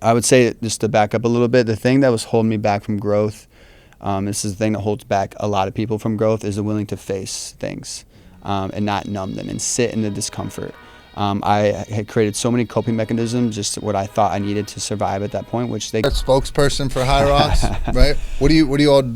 I would say, just to back up a little bit, the thing that was holding me back from growth, this is the thing that holds back a lot of people from growth, is the willing to face things and not numb them and sit in the discomfort. I had created so many coping mechanisms, just what I thought I needed to survive at that point, which they... Spokesperson for HYROX, right? What do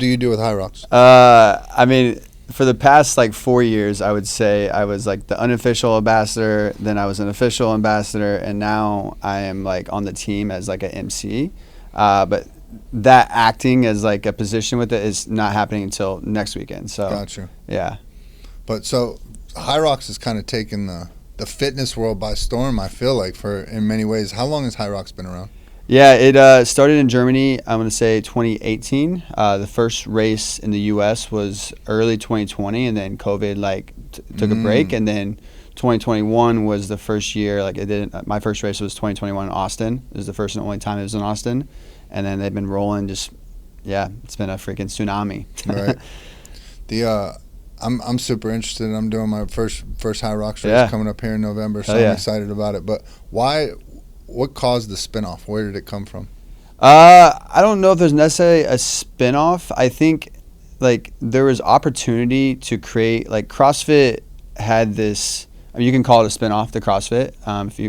you do with HYROX? I mean, for the past like 4 years, I would say I was like the unofficial ambassador, then I was an official ambassador, and now I am like on the team as like an emcee. But that acting as like a position with it is not happening until next weekend. So gotcha. Yeah. But so HYROX has kind of taken the fitness world by storm, I feel like, for in many ways. How long has HYROX been around? Yeah, it started in Germany, I'm going to say 2018. The first race in the U.S. was early 2020, and then COVID like took a break, and then 2021 was the first year. Like my first race was 2021 in Austin. It was the first and only time it was in Austin, and then they've been rolling. Just it's been a freaking tsunami. Right. I'm super interested. I'm doing my first HYROX race coming up here in November, so I'm excited about it. But what caused the spinoff? Where did it come from? I don't know if there's necessarily a spinoff. I think like there was opportunity to create, like CrossFit had this, I mean, you can call it a spinoff to CrossFit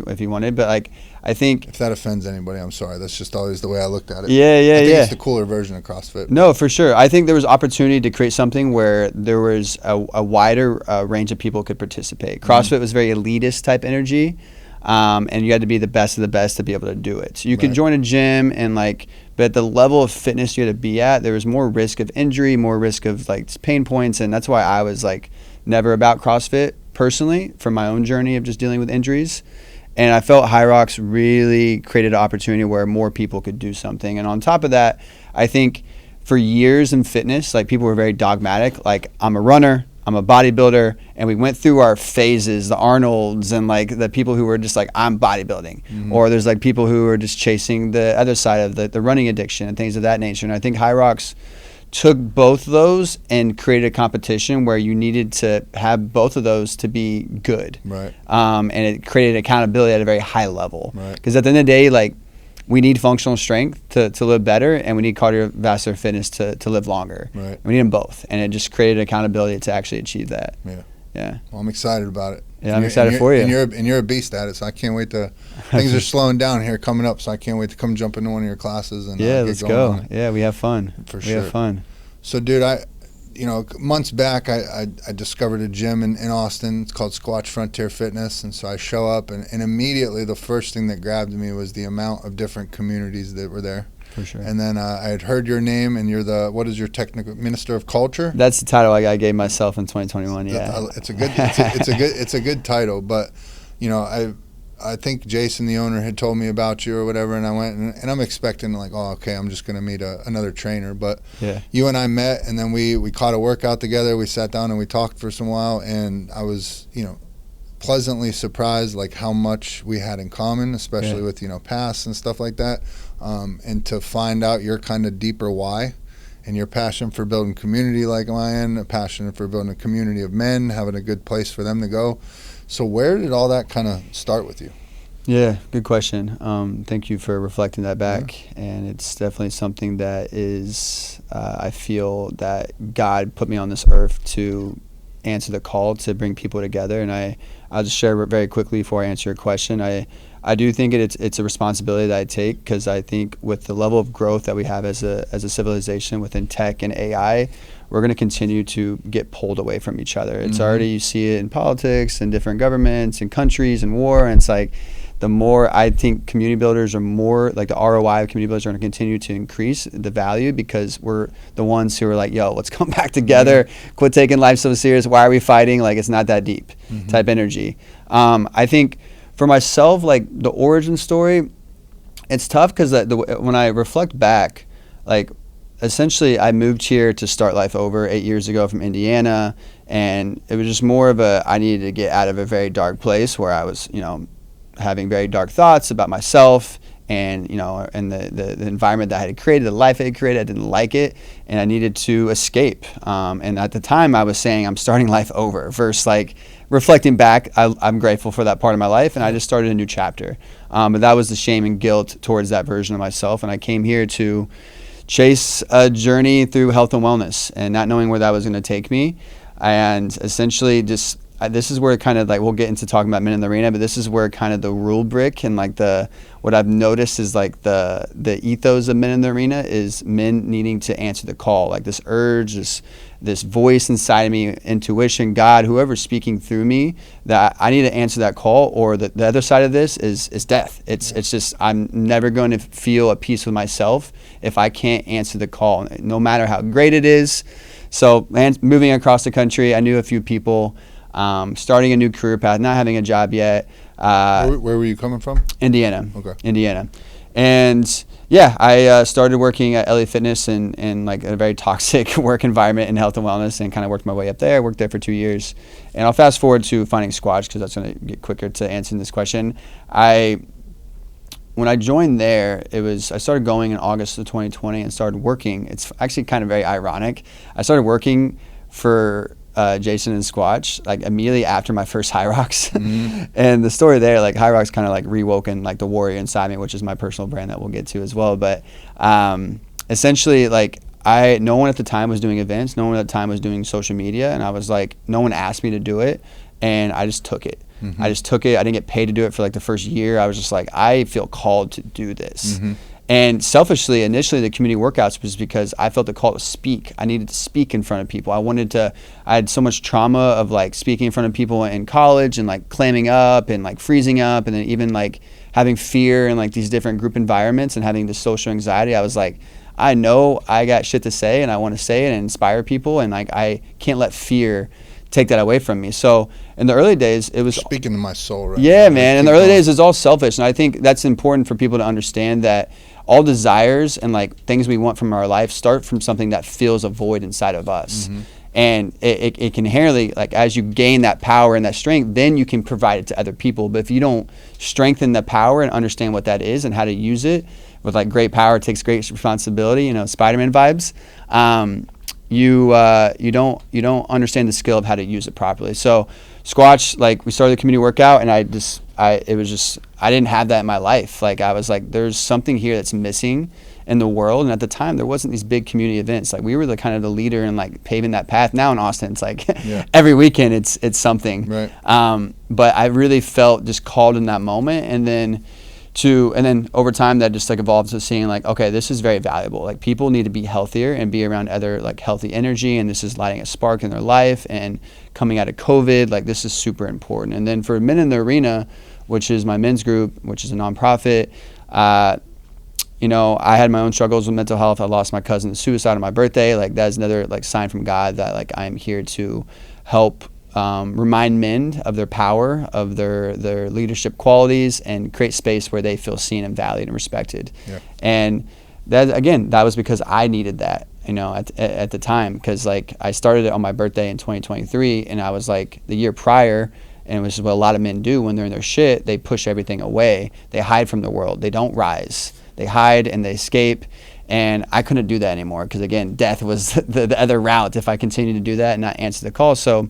if you wanted, but like I think if that offends anybody, I'm sorry. That's just always the way I looked at it. Yeah. I think it's the cooler version of CrossFit. No, for sure. I think there was opportunity to create something where there was a wider range of people could participate. CrossFit was very elitist type energy, and you had to be the best of the best to be able to do it. So you could join a gym and like, but at the level of fitness you had to be at, there was more risk of injury, more risk of like pain points, and that's why I was like never about CrossFit personally from my own journey of just dealing with injuries. And I felt HYROX really created an opportunity where more people could do something. And on top of that, I think for years in fitness, like people were very dogmatic. Like, I'm a runner, I'm a bodybuilder, and we went through our phases, the Arnolds and like the people who were just like, I'm bodybuilding. Or there's like people who are just chasing the other side of the running addiction and things of that nature. And I think HYROX took both of those and created a competition where you needed to have both of those to be good. Right. And it created accountability at a very high level. Right. Because at the end of the day, like, we need functional strength to live better, and we need cardiovascular fitness to live longer. Right. We need them both. And it just created accountability to actually achieve that. Yeah. Yeah. Well, I'm excited about it. Yeah, I'm excited for you. And you're a beast at it, so I can't wait to. Things are slowing down here coming up, so I can't wait to come jump into one of your classes and let's go. Yeah, we have fun. For sure. We have fun. So, dude, months back, I discovered a gym in Austin. It's called Squatch Frontier Fitness, and so I show up, and immediately the first thing that grabbed me was the amount of different communities that were there. For sure. And then I had heard your name, and you're what is your technical Minister of Culture? That's the title I gave myself in 2021. Yeah, it's a good title, but I think Jason, the owner, had told me about you or whatever, and I went and I'm expecting like, oh, okay, I'm just gonna meet another trainer. But you and I met, and then we caught a workout together. We sat down and we talked for some while, and I was pleasantly surprised like how much we had in common, especially with past and stuff like that. And to find out your kind of deeper why and your passion for building community like mine, a passion for building a community of men, having a good place for them to go. So where did all that kind of start with you? Yeah, good question. Thank you for reflecting that back. Yeah. And it's definitely something that is, I feel that God put me on this earth to answer the call to bring people together. And I'll just share very quickly before I answer your question. I do think it's a responsibility that I take, because I think with the level of growth that we have as a civilization within tech and AI, we're going to continue to get pulled away from each other. It's already, you see it in politics and different governments and countries and war. And it's like, the more I think community builders are more, like the ROI of community builders are going to continue to increase the value, because we're the ones who are like, yo, let's come back together, quit taking life so serious. Why are we fighting? Like, it's not that deep type energy. I think for myself, like the origin story, it's tough because when I reflect back, like, essentially, I moved here to start life over 8 years ago from Indiana, and it was just more of I needed to get out of a very dark place where I was, having very dark thoughts about myself and, and the environment that I had created, the life I had created. I didn't like it, and I needed to escape. And at the time, I was saying I'm starting life over versus like reflecting back, I'm grateful for that part of my life, and I just started a new chapter. But that was the shame and guilt towards that version of myself, and I came here to chase a journey through health and wellness, and not knowing where that was going to take me, and essentially just this is where kind of like we'll get into talking about men in the arena, but this is where kind of the rule brick and like what I've noticed is like the ethos of men in the arena is men needing to answer the call, like this urge, this voice inside of me, intuition, God, whoever's speaking through me, that I need to answer that call, or the other side of this is death. It's just I'm never going to feel at peace with myself if I can't answer the call, no matter how great it is. So moving across the country, I knew a few people. Starting a new career path, not having a job yet. Where were you coming from? Indiana. Okay. Indiana. And yeah, I started working at LA Fitness in like a very toxic work environment in health and wellness, and kind of worked my way up there. I worked there for 2 years. And I'll fast forward to finding Squatch because that's going to get quicker to answering this question. When I joined there, I started going in August of 2020 and started working. It's actually kind of very ironic. I started working for Jason and Squatch like immediately after my first HYROX. And the story there, like HYROX kind of like rewoken like the warrior inside me, which is my personal brand that we'll get to as well. But essentially, like no one at the time was doing events, no one at the time was doing social media, and I was like, no one asked me to do it, and I just took it. I just took it. I didn't get paid to do it for like the first year. I was just like, I feel called to do this. And selfishly, initially, the community workouts was because I felt the call to speak. I needed to speak in front of people. I had so much trauma of like speaking in front of people in college and like clamming up and like freezing up, and then even like having fear in like these different group environments and having this social anxiety. I was like, I know I got shit to say and I want to say it and inspire people, and like I can't let fear take that away from me. So in the early days, it was speaking to my soul, right? Yeah, man. In the early days, it's all selfish, and I think that's important for people to understand that all desires and like things we want from our life start from something that fills a void inside of us. And it can inherently, like as you gain that power and that strength, then you can provide it to other people. But if you don't strengthen the power and understand what that is and how to use it, with like great power takes great responsibility, Spider-Man vibes. You don't understand the skill of how to use it properly. So Squatch, like we started the community workout, and I didn't have that in my life. Like I was like, there's something here that's missing in the world. And at the time, there wasn't these big community events. Like we were the kind of the leader in like paving that path. Now in Austin, it's like every weekend it's something. Right. But I really felt just called in that moment, and then over time that just like evolved to seeing like, okay, this is very valuable. Like people need to be healthier and be around other like healthy energy, and this is lighting a spark in their life. And coming out of COVID, like this is super important. And then for Men in the Arena, which is my men's group, which is a nonprofit, I had my own struggles with mental health. I lost my cousin to suicide on my birthday. Like that's another like sign from God that like I'm here to help remind men of their power, of their leadership qualities, and create space where they feel seen and valued and respected. And that was because I needed that, at the time, because like I started it on my birthday in 2023, and I was like the year prior, and which is what a lot of men do when they're in their shit, they push everything away, they hide from the world, they don't rise, they hide and they escape. And I couldn't do that anymore because again, death was the other route if I continued to do that and not answer the call. So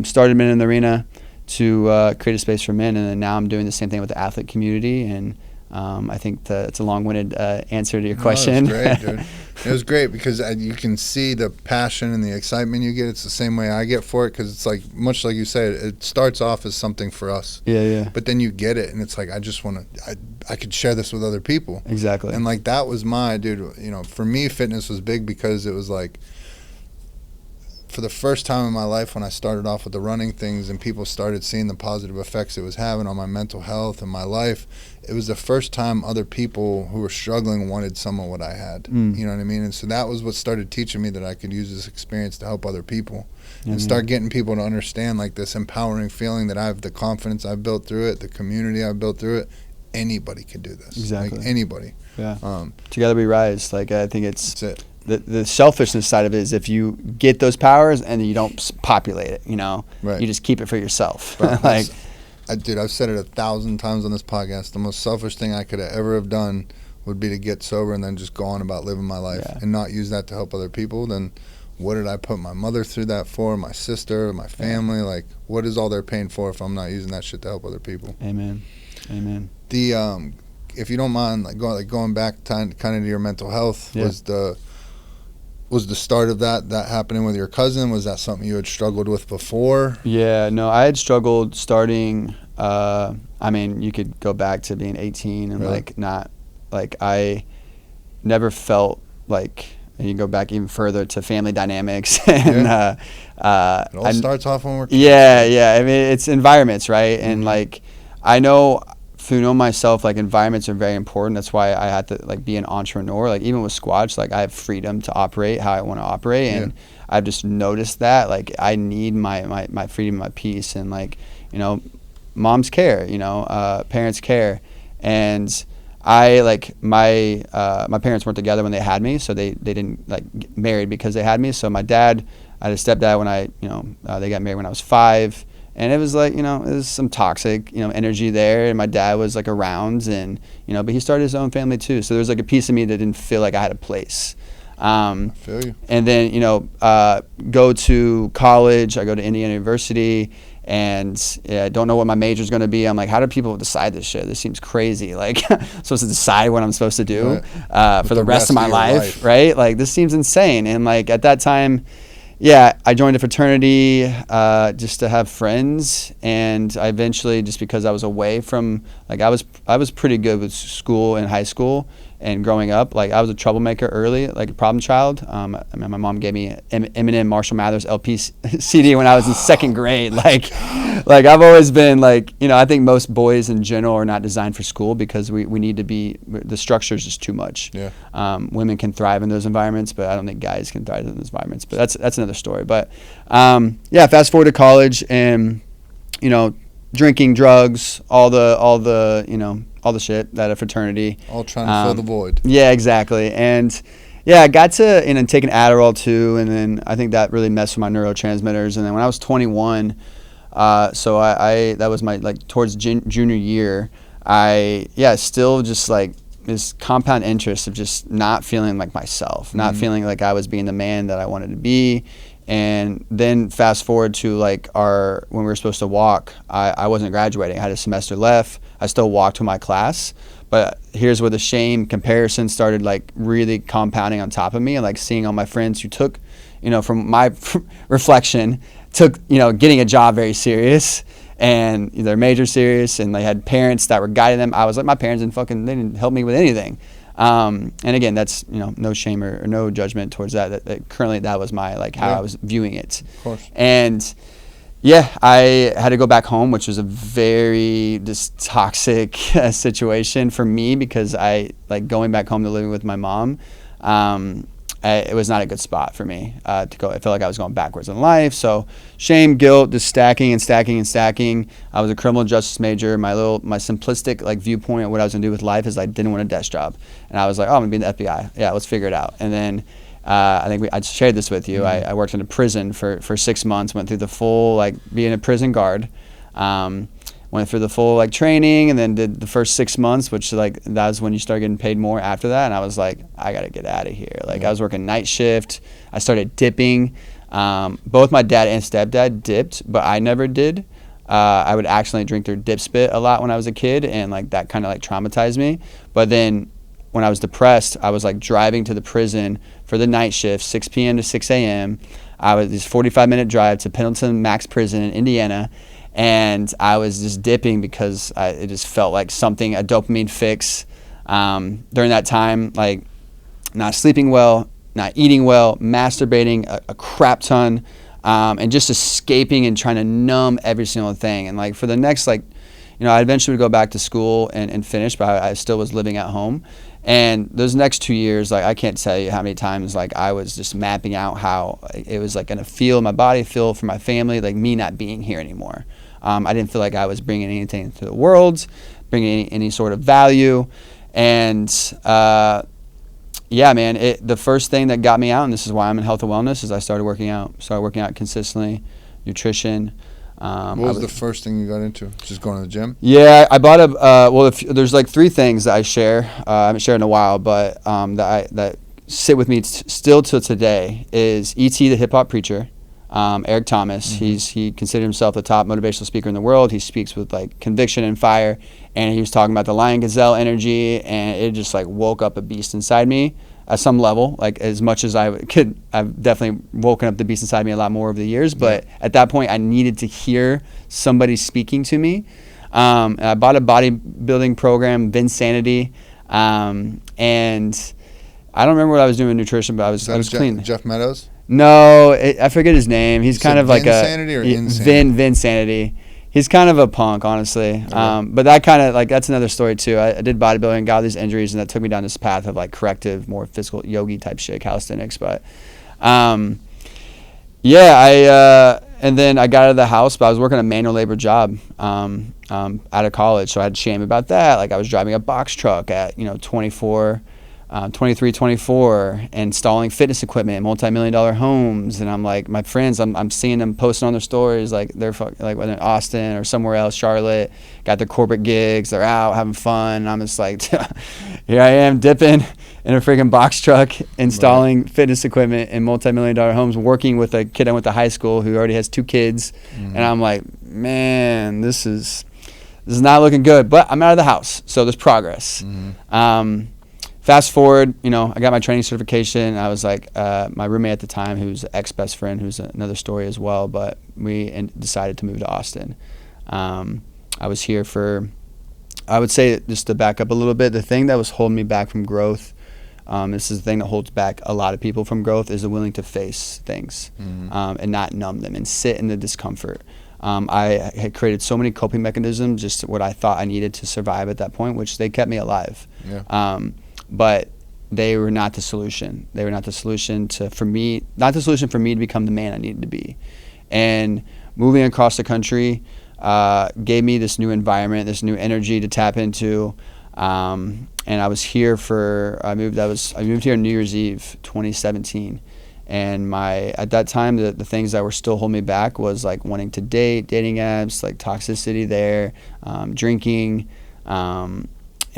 started Men in the Arena to create a space for men, and then now I'm doing the same thing with the athlete community. And I think it's a long-winded answer to your question. It was great, dude. It was great because you can see the passion and the excitement you get. It's the same way I get for it, because it's like, much like you said, it starts off as something for us. Yeah. But then you get it, and it's like, I just want to, I could share this with other people. Exactly. And like that was for me, fitness was big because it was like, for the first time in my life when I started off with the running things and people started seeing the positive effects it was having on my mental health and my life, it was the first time other people who were struggling wanted some of what I had. You know what I mean? And so that was what started teaching me that I could use this experience to help other people and start getting people to understand like this empowering feeling that I have, the confidence I've built through it, the community I've built through it. Anybody can do this. Exactly. Like anybody. Yeah. Together we rise. Like I think that's it. The selfishness side of it is if you get those powers and you don't populate it, right. You just keep it for yourself. Right. I've said it 1,000 times on this podcast. The most selfish thing I could ever have done would be to get sober and then just go on about living my life and not use that to help other people. Then what did I put my mother through that for, my sister, my family? Like, what is all they're paying for if I'm not using that shit to help other people? Amen. The if you don't mind, going back kind of to your mental health, was the start of that happening with your cousin? Was that something you had struggled with before? Yeah, no, I had struggled starting. I mean, you could go back to being 18 and Really? I never felt like. And you go back even further to family dynamics, and it all starts off when we're kids. Yeah. I mean, it's environments, right? And like, I know through myself, like environments are very important. That's why I had to like be an entrepreneur. Like even with Squatch, like I have freedom to operate how I want to operate, and I've just noticed that like I need my freedom, my peace, and like moms care, parents care, and I like my parents weren't together when they had me, so they didn't like get married because they had me. So my dad, I had a stepdad when they got married when I was 5, and it was like it was some toxic energy there, and my dad was like around, and but he started his own family too. So there was like a piece of me that didn't feel like I had a place. I feel you. And then go to college. I go to Indiana University. And I don't know what my major is going to be. I'm like, how do people decide this shit? This seems crazy. Like, I'm supposed to decide what I'm supposed to do for the rest of my life, right? Like, this seems insane. And like at that time, I joined a fraternity just to have friends. And I eventually, just because I was away from, like, I was pretty good with school in high school and growing up. Like, I was a troublemaker early, like a problem child. I mean, my mom gave me Eminem, Marshall Mathers LP CD when I was in 2nd grade. Like I've always been like, I think most boys in general are not designed for school because we need to be, the structure is just too much. Yeah. Women can thrive in those environments, but I don't think guys can thrive in those environments. But that's another story. But fast forward to college and, drinking, drugs, all the shit that a fraternity. All trying to fill the void. Yeah, exactly. And I got to and take an Adderall too, and then I think that really messed with my neurotransmitters. And then when I was 21, so I that was my like towards junior year, still just like this compound interest of just not feeling like myself, not feeling like I was being the man that I wanted to be. And then fast forward to like when we were supposed to walk, I wasn't graduating. I had a semester left. I still walked to my class, but here's where the shame comparison started like really compounding on top of me, and like seeing all my friends who took, from my reflection, took, getting a job very serious and their major serious, and they had parents that were guiding them. I was like, my parents they didn't help me with anything. And again, that's no shame or no judgment towards that. Currently, that was my like how I was viewing it. Of course. And I had to go back home, which was a very just toxic situation for me because I like going back home to living with my mom. It was not a good spot for me to go. I felt like I was going backwards in life. So shame, guilt, just stacking and stacking and stacking. I was a criminal justice major. My simplistic like viewpoint of what I was gonna do with life is I didn't want a desk job, and I was like, I'm gonna be in the FBI. Yeah, let's figure it out. And then I think I shared this with you. I worked in a prison for 6 months. Went through the full like being a prison guard. Went through the full like training, and then did the first 6 months, which like that's when you start getting paid more after that. And I was like, I gotta get out of here. Like I was working night shift. I started dipping. Both my dad and stepdad dipped, but I never did. I would accidentally drink their dip spit a lot when I was a kid, and like that kind of like traumatized me. But then when I was depressed, I was like driving to the prison for the night shift, 6 p.m. to 6 a.m. I was this 45-minute drive to Pendleton Max Prison in Indiana. And I was just dipping because it just felt like something, a dopamine fix. During that time, like not sleeping well, not eating well, masturbating a crap ton, and just escaping and trying to numb every single thing. And like for the next I eventually would go back to school and finish, but I still was living at home. And those next 2 years, like I can't tell you how many times like I was just mapping out how it was like gonna feel in my body, feel for my family, like me not being here anymore. I didn't feel like I was bringing anything to the world, bringing any sort of value. And man, the first thing that got me out, and this is why I'm in health and wellness, is I started working out consistently, nutrition. What was the first thing you got into? Just going to the gym? Yeah, I bought there's like 3 things that I share. I haven't shared in a while, but that sit with me still till today is E.T. the hip hop preacher, Eric Thomas. He considered himself the top motivational speaker in the world. He speaks with like conviction and fire, and he was talking about the lion gazelle energy, and it just like woke up a beast inside me at some level. Like as much as I could, I've definitely woken up the beast inside me a lot more over the years. But at that point, I needed to hear somebody speaking to me. I bought a bodybuilding program, Vinsanity, and I don't remember what I was doing with nutrition, but I was clean. Jeff Meadows? No, I forget his name. He's kind of like Vinsanity or Insanity? Vinsanity. He's kind of a punk, honestly. Okay. But that kind of like that's another story too. I did bodybuilding, got all these injuries, and that took me down this path of like corrective, more physical yogi type shit, calisthenics. But and then I got out of the house, but I was working a manual labor job out of college, so I had shame about that. Like I was driving a box truck at 23, 24, installing fitness equipment in multi-million-dollar homes, and I'm like, my friends, I'm seeing them posting on their stories, like they're like whether in Austin or somewhere else, Charlotte, got their corporate gigs, they're out having fun, and I'm just like, here I am dipping in a freaking box truck, installing fitness equipment in multi-million-dollar homes, working with a kid I went to high school who already has 2 kids, and I'm like, man, this is not looking good, but I'm out of the house, so there's progress. Fast forward, I got my training certification. I was like, my roommate at the time, who's an ex-best friend, who's another story as well, but we decided to move to Austin. I was here for, I would say, just to back up a little bit, the thing that was holding me back from growth, this is the thing that holds back a lot of people from growth, is the willing to face things and not numb them and sit in the discomfort. I had created so many coping mechanisms, just what I thought I needed to survive at that point, which they kept me alive. But they were not the solution. They were not the solution for me to become the man I needed to be. And moving across the country gave me this new environment, this new energy to tap into. And I was here I moved here on New Year's Eve, 2017. And at that time, the things that were still holding me back was like wanting to dating apps, like toxicity there, drinking,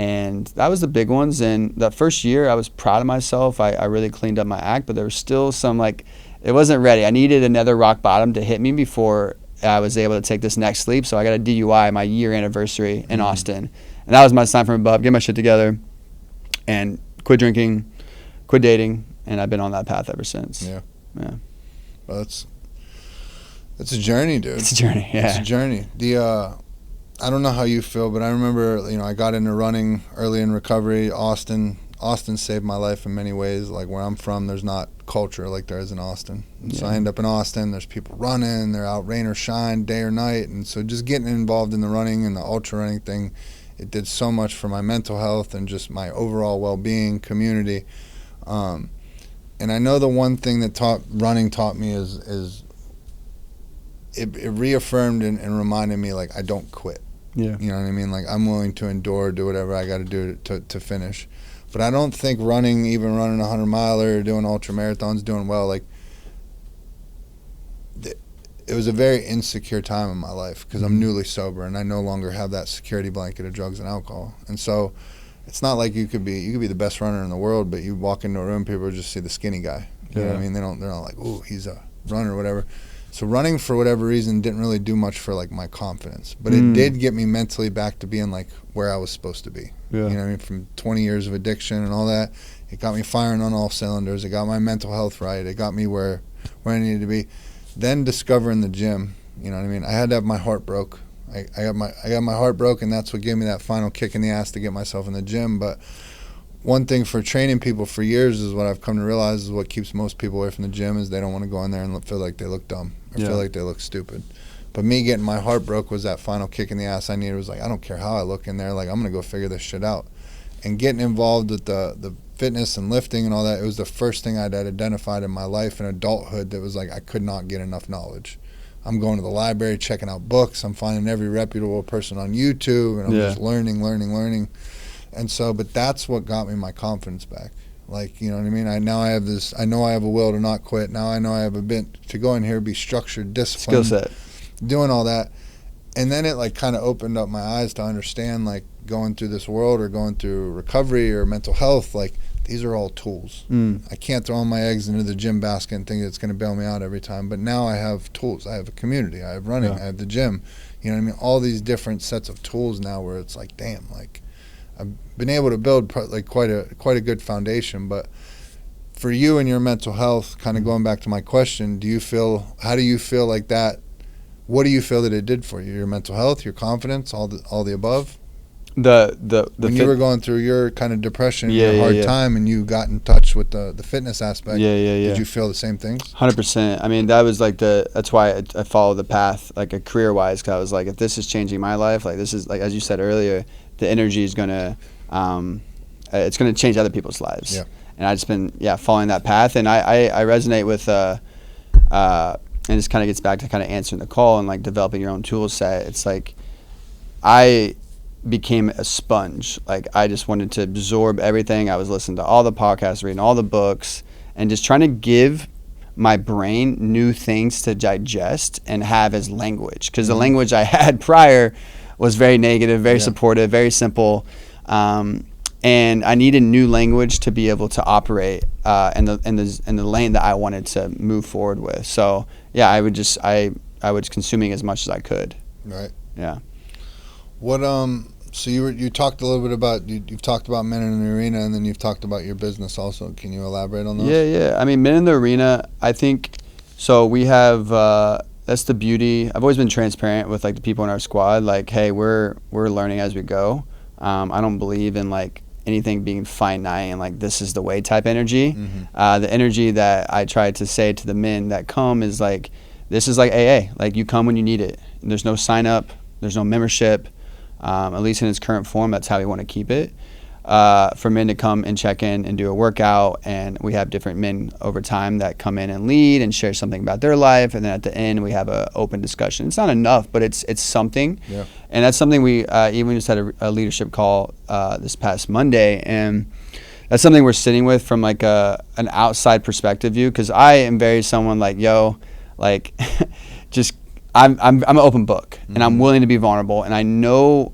and that was the big ones. And that first year, I was proud of myself. I really cleaned up my act, but there was still some it wasn't ready. I needed another rock bottom to hit me before I was able to take this next leap. So I got a DUI, my year anniversary in Austin. And that was my sign from above, get my shit together and quit drinking, quit dating. And I've been on that path ever since. Yeah. Well, it's a journey, dude. It's a journey, yeah. It's a journey. I don't know how you feel, but I remember, I got into running early in recovery. Austin saved my life in many ways. Like where I'm from, there's not culture like there is in Austin. So I end up in Austin. There's people running. They're out rain or shine, day or night. And so just getting involved in the running and the ultra running thing, it did so much for my mental health and just my overall well-being, community. And I know the one thing that running taught me is it reaffirmed and reminded me, like, I don't quit. Yeah. You know what I mean? Like, I'm willing to endure, do whatever I got to do to finish. But I don't think even running a 100-miler, doing ultra marathons, doing well, like, it was a very insecure time in my life because I'm newly sober and I no longer have that security blanket of drugs and alcohol. And so it's not like you could be the best runner in the world, but you walk into a room, people just see the skinny guy. You know what I mean? They're not like, ooh, he's a runner or whatever. So running, for whatever reason, didn't really do much for, like, my confidence. But it did get me mentally back to being, like, where I was supposed to be. Yeah. You know what I mean? From 20 years of addiction and all that, it got me firing on all cylinders. It got my mental health right. It got me where I needed to be. Then discovering the gym, you know what I mean? I had to have my heart broke. I got my heart broke, and that's what gave me that final kick in the ass to get myself in the gym. But one thing for training people for years is what I've come to realize is what keeps most people away from the gym is they don't want to go in there and feel like they look dumb or feel like they look stupid. But me getting my heart broke was that final kick in the ass I needed. It was like, I don't care how I look in there. Like, I'm going to go figure this shit out. And getting involved with the fitness and lifting and all that, it was the first thing I'd identified in my life in adulthood that was like, I could not get enough knowledge. I'm going to the library, checking out books. I'm finding every reputable person on YouTube, and I'm just learning. And so, but that's what got me my confidence back. Like, you know what I mean? I know I have a will to not quit. Now I know I have a bit to go in here, be structured, disciplined. Skill set. Doing all that. And then it like kind of opened up my eyes to understand, like, going through this world or going through recovery or mental health, like, these are all tools. I can't throw all my eggs into the gym basket and think it's going to bail me out every time. But now I have tools. I have a community. I have running. I have the gym. You know what I mean? All these different sets of tools now where it's like, damn, like, I've been able to build like quite a good foundation. But for you and your mental health, kind of going back to my question, how do you feel like that? What do you feel that it did for you? Your mental health, your confidence, all the above? When you were going through your kind of depression, your hard time, and you got in touch with the fitness aspect, did you feel the same things? 100%. I mean, that was like that's why I followed the path, like a career-wise, because I was like, if this is changing my life, like this is, like, as you said earlier, the energy is going to, it's going to change other people's lives. Yeah. And I just been, following that path. And I resonate with, and this kind of gets back to kind of answering the call and like developing your own tool set. It's like, I became a sponge. Like, I just wanted to absorb everything. I was listening to all the podcasts, reading all the books, and just trying to give my brain new things to digest and have as language. Because the language I had prior was very negative, very supportive, very simple. And I needed new language to be able to operate in the lane that I wanted to move forward with. So I was consuming as much as I could. Right. Yeah. What so you talked a little bit about you've talked about Men in the Arena, and then you've talked about your business also. Can you elaborate on those? Yeah. I mean, Men in the Arena, I think, so we have that's the beauty. I've always been transparent with like the people in our squad. Like, hey, we're learning as we go. I don't believe in like anything being finite and like this is the way type energy. The energy that I try to say to the men that come is like, this is like AA. Like, you come when you need it. There's no sign up. There's no membership. At least in its current form, that's how we want to keep it. For men to come and check in and do a workout, and we have different men over time that come in and lead and share something about their life, and then at the end we have an open discussion. It's not enough, but it's something. Yeah. And that's something we even just had a leadership call this past Monday, and that's something we're sitting with from like an outside perspective view, because I am very someone like, like just I'm an open book, and I'm willing to be vulnerable, and I know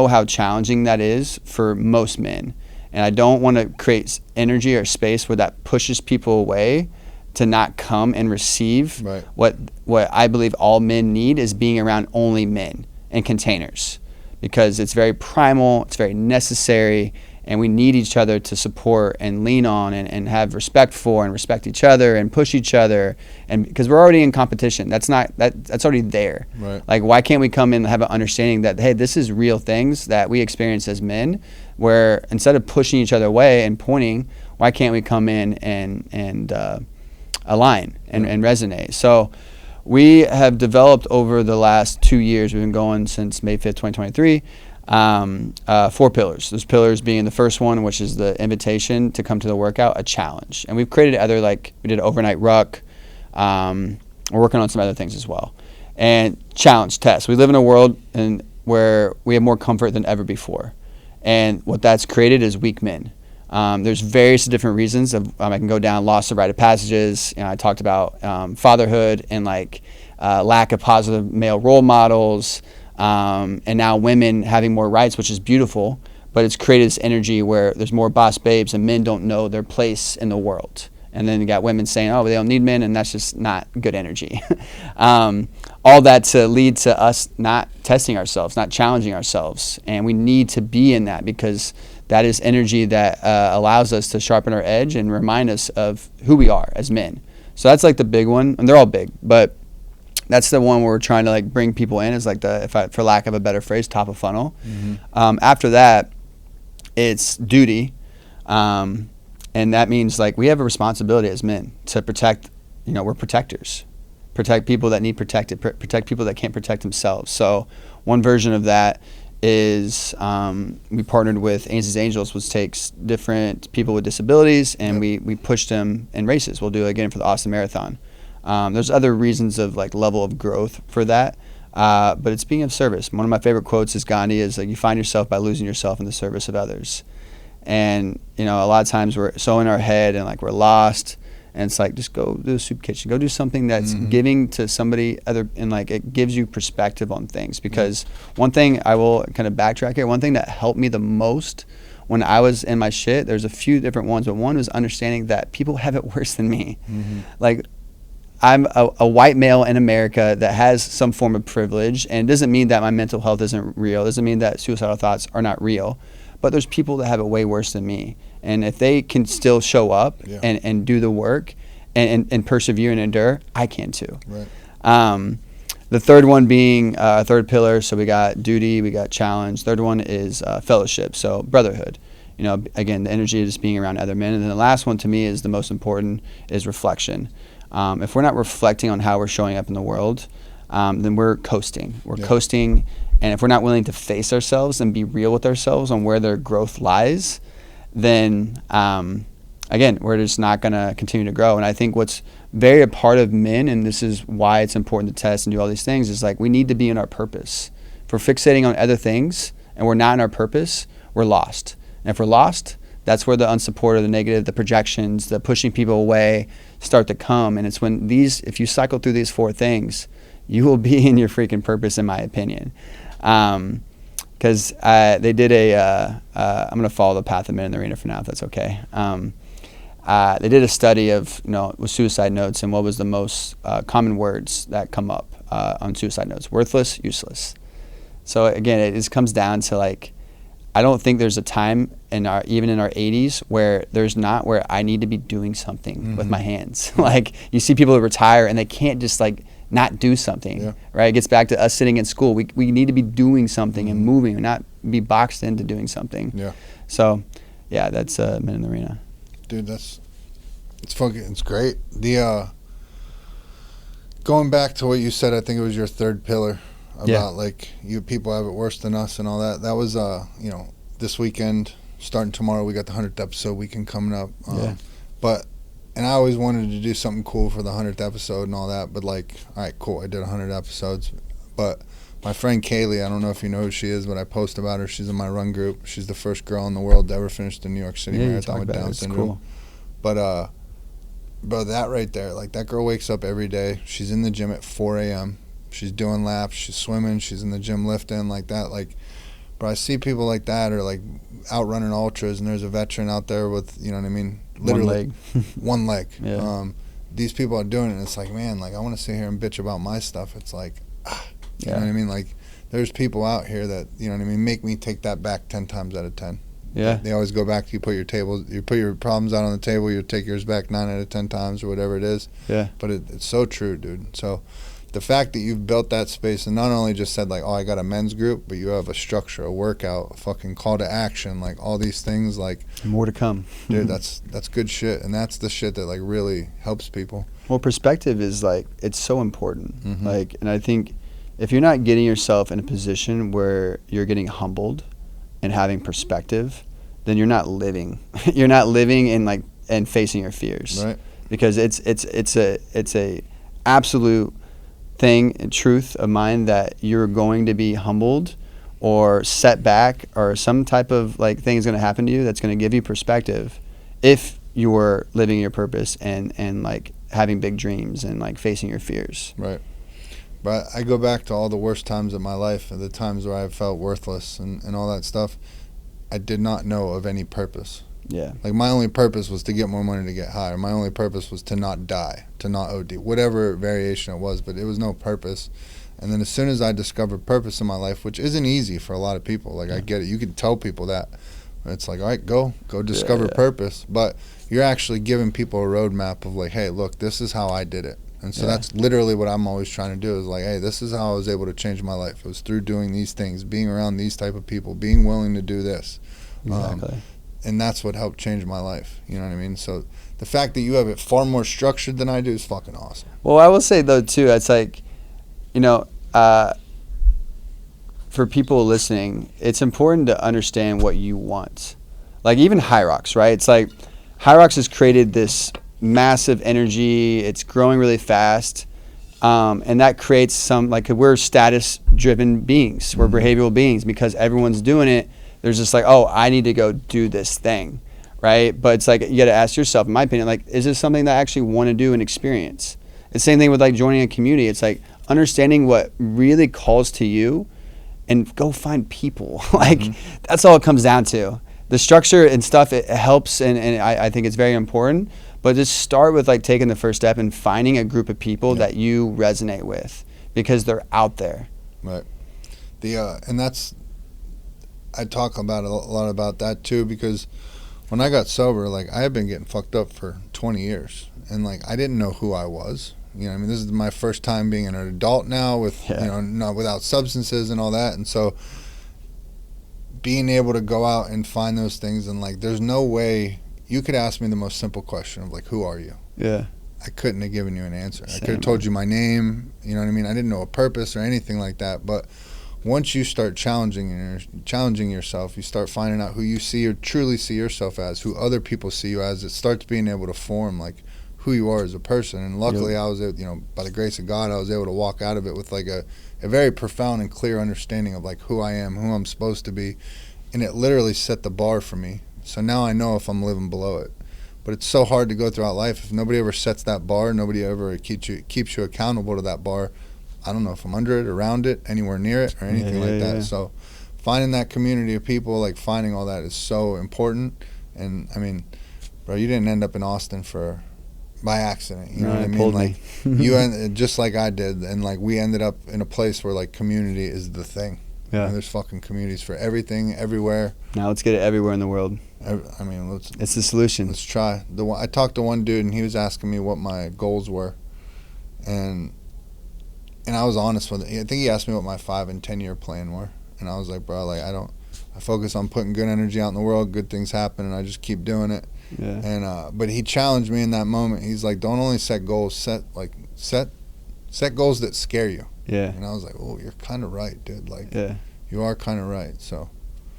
how challenging that is for most men. And I don't want to create energy or space where that pushes people away to not come and receive what I believe all men need, is being around only men and containers, because it's very primal, it's very necessary, and we need each other to support and lean on and have respect for and respect each other and push each other. And because we're already in competition, that's already there. Right. Like, why can't we come in and have an understanding that, hey, this is real things that we experience as men, where instead of pushing each other away and pointing, why can't we come in and align and resonate? So we have developed over the last 2 years, we've been going since May 5th, 2023, 4 pillars. Those pillars being the first one, which is the invitation to come to the workout, a challenge. And we've created other, like, we did an overnight ruck. We're working on some other things as well. And challenge test. We live in a world where we have more comfort than ever before. And what that's created is weak men. There's various different reasons. I can go down loss of rite of passages. I talked about fatherhood and like lack of positive male role models. And now women having more rights, which is beautiful, but it's created this energy where there's more boss babes and men don't know their place in the world. And then you got women saying, oh, they don't need men, and that's just not good energy. All that to lead to us not testing ourselves, not challenging ourselves. And we need to be in that, because that is energy that allows us to sharpen our edge and remind us of who we are as men. So that's like the big one, and they're all big, but that's the one where we're trying to like bring people in, is like for lack of a better phrase, top of funnel. After that, it's duty. And that means like we have a responsibility as men to protect, we're protectors. Protect people that need protected, protect people that can't protect themselves. So one version of that is we partnered with Angels, which takes different people with disabilities, and we push them in races. We'll do it again for the Austin Marathon. There's other reasons of like level of growth for that, but it's being of service. One of my favorite quotes is Gandhi, is like, you find yourself by losing yourself in the service of others. And a lot of times we're so in our head and like we're lost And it's like, just go do a soup kitchen. Go do something that's giving to somebody other, and like it gives you perspective on things. Because one thing, I will kind of backtrack here, one thing that helped me the most when I was in my shit, there's a few different ones, but one was understanding that people have it worse than me. Like, I'm a white male in America that has some form of privilege, and it doesn't mean that my mental health isn't real. It doesn't mean that suicidal thoughts are not real. But there's people that have it way worse than me. And if they can still show up and do the work and persevere and endure, I can too. Right. The third one being third pillar, so we got duty, we got challenge. Third one is fellowship, so brotherhood. You know, again, the energy of just being around other men. And then the last one to me is the most important, is reflection. If we're not reflecting on how we're showing up in the world, then we're coasting. We're coasting, and if we're not willing to face ourselves and be real with ourselves on where their growth lies, then again, we're just not going to continue to grow. And I think what's very a part of men, and this is why it's important to test and do all these things, is like we need to be in our purpose. If we're fixating on other things and we're not in our purpose, we're lost. And if we're lost, that's where the unsupported, the negative, the projections, the pushing people away start to come. And it's when these, if you cycle through these 4 things, you will be in your freaking purpose, in my opinion. Because they did I'm going to follow the path of men in the arena for now, if that's okay. They did a study of, with suicide notes, and what was the most common words that come up on suicide notes: worthless, useless. So again, it just comes down to like, I don't think there's a time even in our 80s where I need to be doing something with my hands. Like, you see people who retire and they can't just like not do something, right? It gets back to us sitting in school. We need to be doing something and moving, and not be boxed into doing something. Yeah. So, yeah, that's Men in the Arena. Dude, it's great. The going back to what you said, I think it was your third pillar about like you people have it worse than us and all that. That was this weekend, starting tomorrow, we got the 100th episode weekend coming up. And I always wanted to do something cool for the 100th episode and all that, but like, all right, cool, I did 100 episodes. But my friend Kaylee, I don't know if you know who she is, but I post about her. She's in my run group. She's the first girl in the world to ever finish the New York City Marathon with Down syndrome. Cool. But bro, that right there, like, that girl wakes up every day. She's in the gym at 4 a.m. She's doing laps. She's swimming. She's in the gym lifting like that. Like, bro, I see people like that, or like out running ultras, and there's a veteran out there with, you know what I mean, literally one leg. These people are doing it, and it's like, man, like, I want to sit here and bitch about my stuff. It's like, you know what I mean? Like, there's people out here that, you know what I mean, make me take that back 10 times out of 10. They always go back, you put your problems out on the table, you take yours back 9 out of 10 times or whatever it is. But it's so true, dude. So the fact that you've built that space, and not only just said like, oh, I got a men's group, but you have a structure, a workout, a fucking call to action, like all these things, like more to come. Dude, that's good shit, and that's the shit that like really helps people. Well, perspective is like, it's so important. Like, and I think if you're not getting yourself in a position where you're getting humbled and having perspective, then you're not living. You're not living in like, and facing your fears. Right. Because it's a absolute thing and truth of mine that you're going to be humbled or set back, or some type of like thing is going to happen to you that's going to give you perspective if you're living your purpose and like having big dreams and like facing your fears. Right. But I go back to all the worst times of my life, and the times where I felt worthless and all that stuff. I did not know of any purpose. Like, my only purpose was to get more money to get higher. My only purpose was to not die, to not OD, whatever variation it was, but it was no purpose. And then as soon as I discovered purpose in my life, which isn't easy for a lot of people, like, I get it. You can tell people that. It's like, all right, go discover purpose. But you're actually giving people a roadmap of like, hey, look, this is how I did it. And so that's literally what I'm always trying to do, is like, hey, this is how I was able to change my life. It was through doing these things, being around these type of people, being willing to do this. Exactly. And that's what helped change my life. You know what I mean? So the fact that you have it far more structured than I do is fucking awesome. Well, I will say, though, too, it's like, for people listening, it's important to understand what you want. Like, even HYROX, right? It's like HYROX has created this massive energy. It's growing really fast. And that creates some, like, we're status-driven beings. We're behavioral beings, because everyone's doing it. There's just like, oh, I need to go do this thing, right? But it's like, you got to ask yourself, in my opinion, like, is this something that I actually want to do and experience? The same thing with like joining a community. It's like understanding what really calls to you and go find people. Like, that's all it comes down to. The structure and stuff, it helps, and I think it's very important, but just start with like taking the first step and finding a group of people that you resonate with, because they're out there. Right. And that's, I talk about a lot about that too, because when I got sober, like, I had been getting fucked up for 20 years, and like, I didn't know who I was. You know, I mean, this is my first time being an adult now with, you know, not without substances and all that. And so being able to go out and find those things, and like, there's no way you could ask me the most simple question of like, who are you? Yeah. I couldn't have given you an answer. I could have told you my name, you know what I mean? I didn't know a purpose or anything like that. But once you start challenging yourself, you start finding out who you see or truly see yourself as, who other people see you as. It starts being able to form like who you are as a person. And luckily, I was, you know, by the grace of God, I was able to walk out of it with like a very profound and clear understanding of like who I am, who I'm supposed to be. And it literally set the bar for me. So now I know if I'm living below it. But it's so hard to go throughout life. If nobody ever sets that bar, nobody ever keeps you accountable to that bar, I don't know if I'm under it, around it, anywhere near it, or anything like that. So finding that community of people, like finding all that, is so important. And I mean, bro, you didn't end up in Austin by accident. You know what I mean? Like, you just like I did, and like, we ended up in a place where like community is the thing. Yeah. And there's fucking communities for everything, everywhere. Now let's get it everywhere in the world. I mean, it's the solution. Let's try. I talked to one dude, and he was asking me what my goals were, and I was honest with it. I think he asked me what my 5 and 10 year plan were, and I was like, bro, like, I focus on putting good energy out in the world, good things happen, and I just keep doing it. Yeah. And but he challenged me in that moment. He's like, don't only set goals, set goals that scare you. Yeah. And I was like, oh, you're kind of right, dude. Like, you are kind of right. So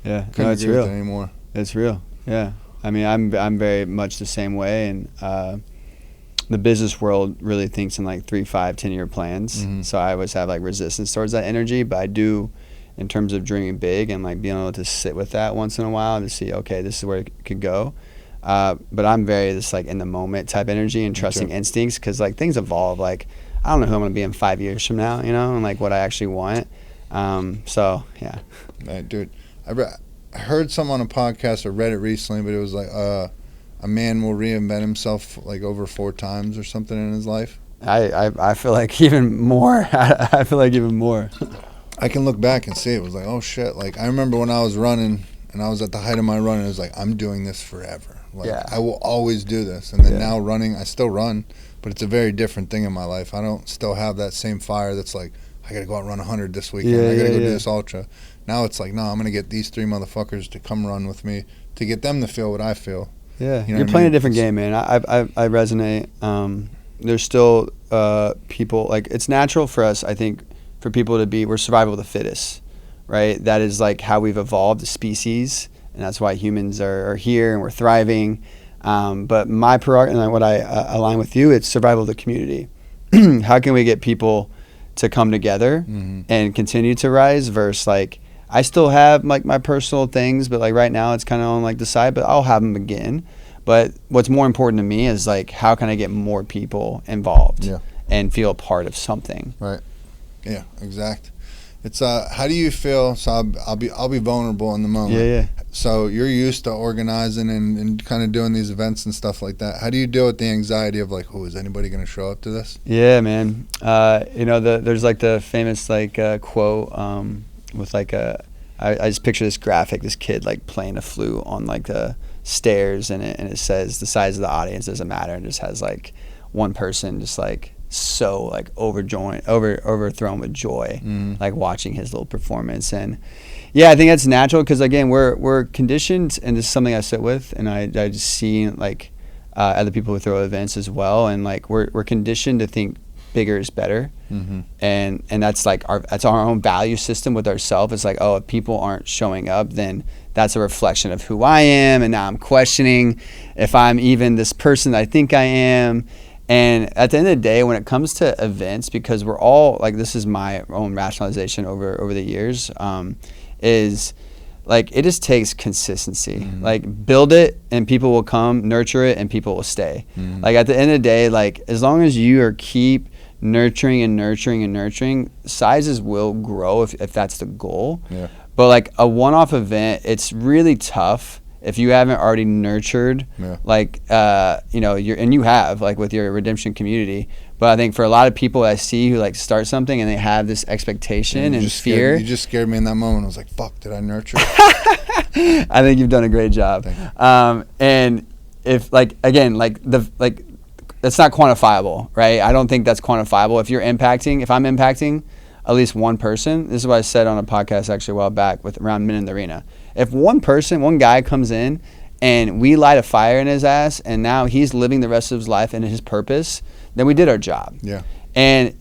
couldn't agree with it anymore. It's real. Yeah. I mean, I'm very much the same way, and the business world really thinks in like 3, 5, 10 year plans. So I always have like resistance towards that energy, but I do, in terms of dreaming big and like being able to sit with that once in a while to see, okay, this is where it could go. But I'm very just like in the moment type energy and trusting instincts, because like things evolve. Like, I don't know who I'm going to be in 5 years from now, you know, and like what I actually want. So yeah. Right, dude. I heard some on a podcast or read it recently, but it was like a man will reinvent himself like over 4 times or something in his life. I feel like even more. I feel like even more. I can look back and see it was like, oh shit. Like, I remember when I was running and I was at the height of my running, it was like, I'm doing this forever. Like, I will always do this. And then now running, I still run, but it's a very different thing in my life. I don't still have that same fire that's like, I got to go out and run 100 this weekend. I got to go do this ultra. Now it's like, no, I'm going to get these 3 motherfuckers to come run with me to get them to feel what I feel. Yeah, you know, you're playing a different game, man. I resonate. There's still people, like, it's natural for us, I think, for people to be, we're survival of the fittest, right? That is like how we've evolved as species, and that's why humans are here and we're thriving. But my prerogative, and what I align with you, it's survival of the community. How can we get people to come together and continue to rise versus like, I still have like my personal things, but like right now it's kind of on like the side, but I'll have them again. But what's more important to me is like, how can I get more people involved and feel a part of something? Right. Yeah, exact. It's how do you feel? So I'll be vulnerable in the moment. Yeah. So you're used to organizing and kind of doing these events and stuff like that. How do you deal with the anxiety of like, oh, is anybody going to show up to this? Yeah, man. You know, there's like the famous like quote with like I just picture this graphic, this kid like playing a flute on like the stairs, and it says the size of the audience doesn't matter, and just has like one person just like so like overthrown with joy, like watching his little performance. And yeah, I think that's natural, because again, we're conditioned, and this is something I sit with, and I just see like other people who throw events as well, and like we're conditioned to think bigger is better, and that's like that's our own value system with ourselves. It's like, oh, if people aren't showing up, then that's a reflection of who I am, and now I'm questioning if I'm even this person that I think I am. And at the end of the day, when it comes to events, because we're all like, this is my own rationalization over the years, is like it just takes consistency. Mm-hmm. Like build it and people will come, nurture it and people will stay. Mm-hmm. Like at the end of the day, like as long as you are keep nurturing and nurturing and nurturing, sizes will grow if that's the goal. Yeah. But like a one-off event, it's really tough if you haven't already nurtured, like, you know, you have, like with your redemption community. But I think for a lot of people I see who like start something and they have this expectation and fear. You just scared me in that moment. I was like, fuck, did I nurture? I think you've done a great job. And if like, again, like that's not quantifiable, right? I don't think that's quantifiable. If I'm impacting at least one person, this is what I said on a podcast actually a while back with around Men in the Arena. If one guy comes in and we light a fire in his ass and now he's living the rest of his life and his purpose, then we did our job. Yeah. And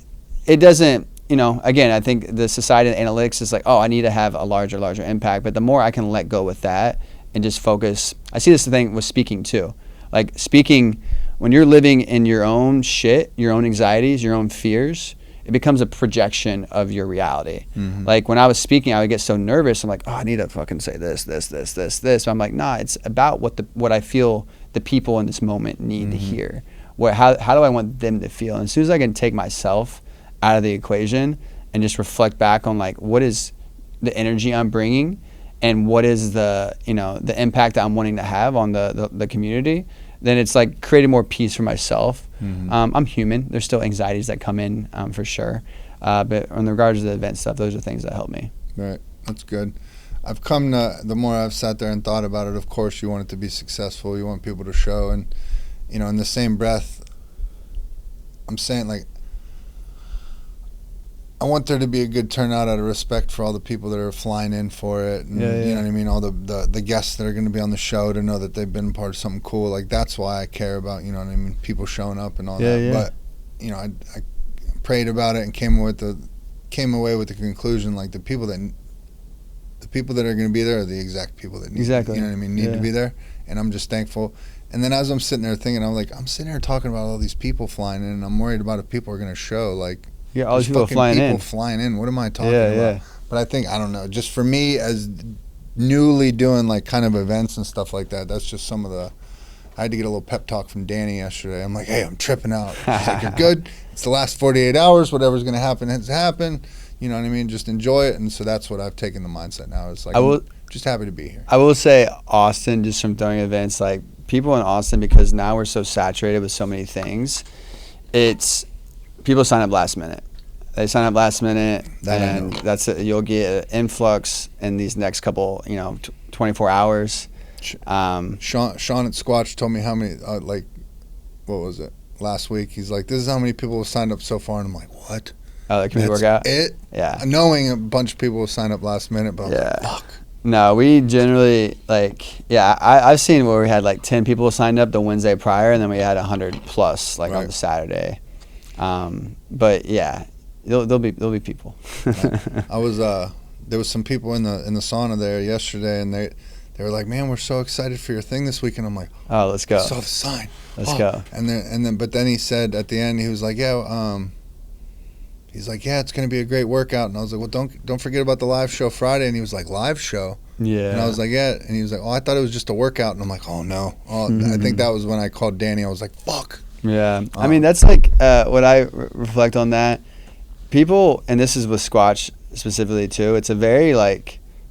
it doesn't, you know, again, I think the society of analytics is like, oh, I need to have a larger impact. But the more I can let go with that and just focus, I see this thing with speaking too. Like speaking, when you're living in your own shit, your own anxieties, your own fears, it becomes a projection of your reality. Mm-hmm. Like when I was speaking, I would get so nervous. I'm like, oh, I need to fucking say this. But I'm like, nah, it's about what I feel the people in this moment need to hear. How do I want them to feel? And as soon as I can take myself out of the equation and just reflect back on like, what is the energy I'm bringing and what is the impact that I'm wanting to have on the community, then it's like creating more peace for myself. Mm-hmm. I'm human. There's still anxieties that come in for sure. But in regards to the event stuff, those are things that help me. Right. That's good. I've come to, the more I've sat there and thought about it, of course you want it to be successful. You want people to show. And, you know, in the same breath, I'm saying like, I want there to be a good turnout out of respect for all the people that are flying in for it. And, you know what I mean? All the guests that are going to be on the show to know that they've been part of something cool. Like, that's why I care about, you know what I mean, people showing up and all that. Yeah. But, you know, I prayed about it and came away with the conclusion, like, the people that are going to be there are the exact people that need, you know what I mean, need to be there. And I'm just thankful. And then as I'm sitting there thinking, I'm sitting here talking about all these people flying in, and I'm worried about if people are going to show, like, yeah, all these people flying in. What am I talking about? Yeah. But I think, I don't know, just for me as newly doing like kind of events and stuff like that, that's just some of the, I had to get a little pep talk from Danny yesterday. I'm like, hey, I'm tripping out. She's like, you're good. It's the last 48 hours. Whatever's going to happen has happened. You know what I mean? Just enjoy it. And so that's what I've taken the mindset now. It's like, I'm just happy to be here. I will say Austin, just from throwing events, like people in Austin, because now we're so saturated with so many things, it's, people sign up last minute. They sign up last minute, and that's it. You'll get an influx in these next couple, 24 hours. Shawn at Squatch told me how many, what was it, last week? He's like, this is how many people have signed up so far. And I'm like, what? Oh, the community workout? It? Yeah. Knowing a bunch of people have signed up last minute, but I'm like, fuck. No, we generally, I've seen where we had 10 people signed up the Wednesday prior, and then we had 100 plus, on the Saturday. But yeah, there'll be people. I was there was some people in the sauna there yesterday, and they were like, man, we're so excited for your thing this weekend. I'm like, oh, let's go. I saw the sign. Let's go. But then he said at the end, he was like, yeah, it's gonna be a great workout. And I was like, well, don't forget about the live show Friday. And he was like, live show? Yeah. And I was like, yeah. And he was like, oh, I thought it was just a workout. And I'm like, oh no. I think that was when I called Danny. I was like, fuck. Yeah. I mean, that's what I reflect on that. People, and this is with Squatch specifically too, it's a very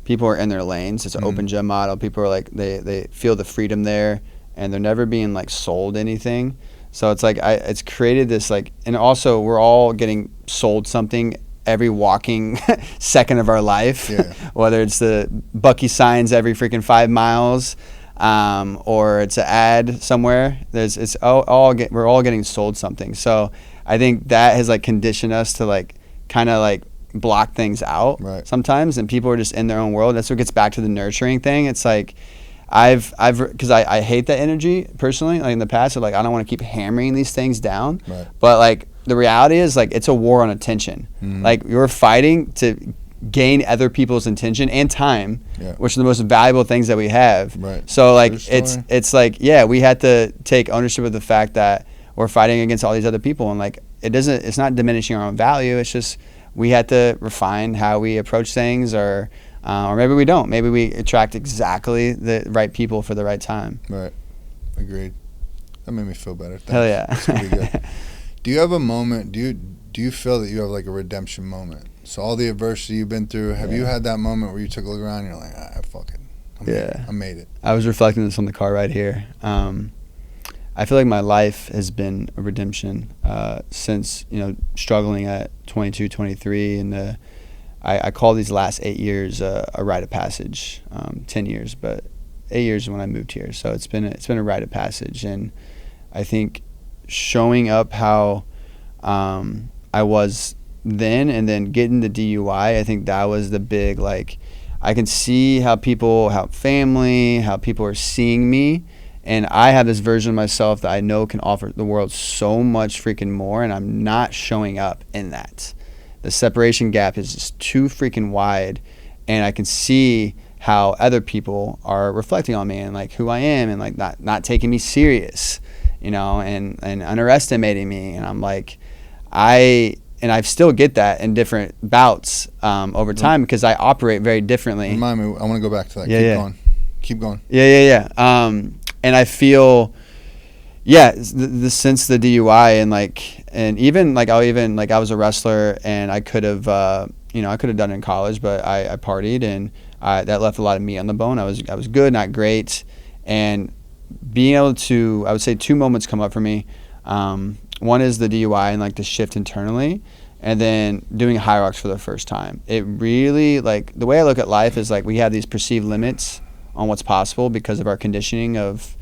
people are in their lanes. It's an open gym model. People are they feel the freedom there, and they're never being sold anything. So it's it's created this and also we're all getting sold something every walking second of our life. Yeah. Whether it's the Bucky signs every freaking 5 miles, or it's an ad somewhere. We're all getting sold something. So I think that has conditioned us to kind of block things out sometimes, and people are just in their own world. That's what gets back to the nurturing thing. It's because I hate that energy personally. In the past, I don't want to keep hammering these things down. Right. But the reality is it's a war on attention. Mm-hmm. You're fighting to gain other people's attention and time, which are the most valuable things that we have. Right. So it's we had to take ownership of the fact that we're fighting against all these other people, and it's not diminishing our own value. It's just we had to refine how we approach things, or Or maybe we don't. Maybe we attract exactly the right people for the right time. Right. Agreed. That made me feel better. Thanks. Hell yeah. That's gonna be good. Do you have a moment, do you feel that you have like a redemption moment? So all the adversity you've been through, have you had that moment where you took a look around and you're like, fuck it. I made it. I was reflecting this on the car right here. I feel like my life has been a redemption since, struggling at 22, 23. And I call these last 8 years a rite of passage, 10 years, but 8 years when I moved here. So it's been a rite of passage. And I think showing up how I was then and then getting the DUI, I think that was the big, I can see how family, how people are seeing me. And I have this version of myself that I know can offer the world so much freaking more, and I'm not showing up in that. The separation gap is just too freaking wide, and I can see how other people are reflecting on me and who I am, and not taking me serious, and underestimating me. And I'm I still get that in different bouts over time because I operate very differently. Remind me, I want to go back to that. Keep going. Yeah. And I feel, since the DUI and even I was a wrestler and I could have, I could have done it in college, but I partied and that left a lot of meat on the bone. I was good, not great. And being able to, I would say 2 moments come up for me. One is the DUI and the shift internally, and then doing HYROX for the first time. It really, the way I look at life is we have these perceived limits on what's possible because of our conditioning of,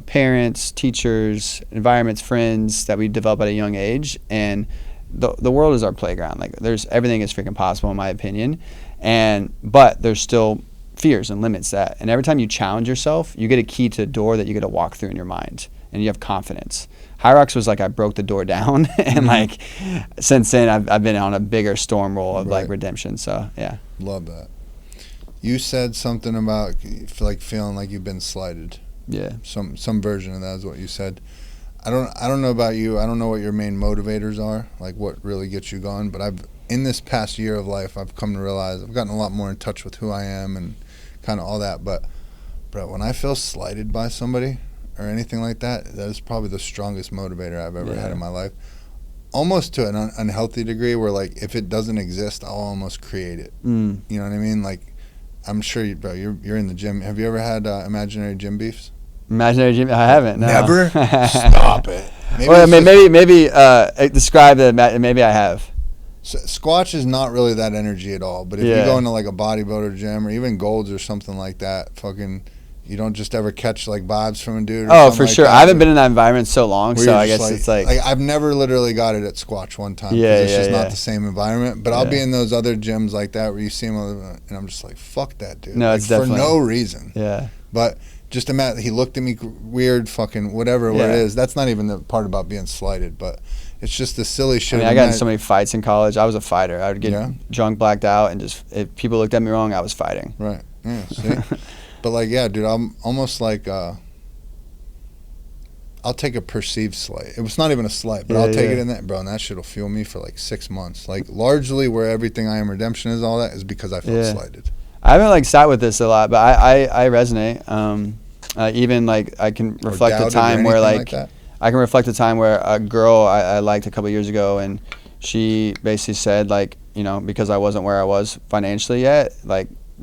parents, teachers, environments, friends that we develop at a young age. And the world is our playground. Everything is freaking possible in my opinion. But there's still fears and limits and every time you challenge yourself, you get a key to a door that you get to walk through in your mind and you have confidence. HYROX was I broke the door down and since then I've been on a bigger storm roll of redemption. So yeah. Love that. You said something about feeling like you've been slighted. Yeah. Some version of that is what you said. I don't know about you. I don't know what your main motivators are, what really gets you going, but in this past year of life, I've come to realize I've gotten a lot more in touch with who I am and kind of all that. But bro, when I feel slighted by somebody or anything like that, that is probably the strongest motivator I've ever had in my life. Almost to an unhealthy degree where if it doesn't exist, I'll almost create it. You know what I mean? I'm sure you're in the gym. Have you ever had imaginary gym beefs? Imaginary gym? I haven't. No. Never? Stop it. Maybe describe it. Maybe I have. Squash is not really that energy at all. But if you go into a bodybuilder gym or even Gold's or something like that, you don't just ever catch vibes from a dude. Oh, for sure. I haven't been in that environment so long, so I guess it's I've never literally got it at Squatch one time. It's just not the same environment. But I'll be in those other gyms like that where you see him, and I'm just fuck that dude. No, it's definitely for no reason. Yeah. But just imagine he looked at me weird, fucking whatever what it is. That's not even the part about being slighted, but it's just the silly shit. I got in so many fights in college. I was a fighter. I would get drunk, blacked out, and just if people looked at me wrong, I was fighting. Right. Yeah. See. But dude, I'm almost I'll take a perceived slight. It was not even a slight, but I'll take it in that, bro, and that shit will fuel me for 6 months. Largely where everything I am redemption is all that is because I felt slighted. I haven't sat with this a lot, but I resonate. Even I can reflect a time where I can reflect a time where a girl I liked a couple years ago, and she basically said because I wasn't where I was financially yet,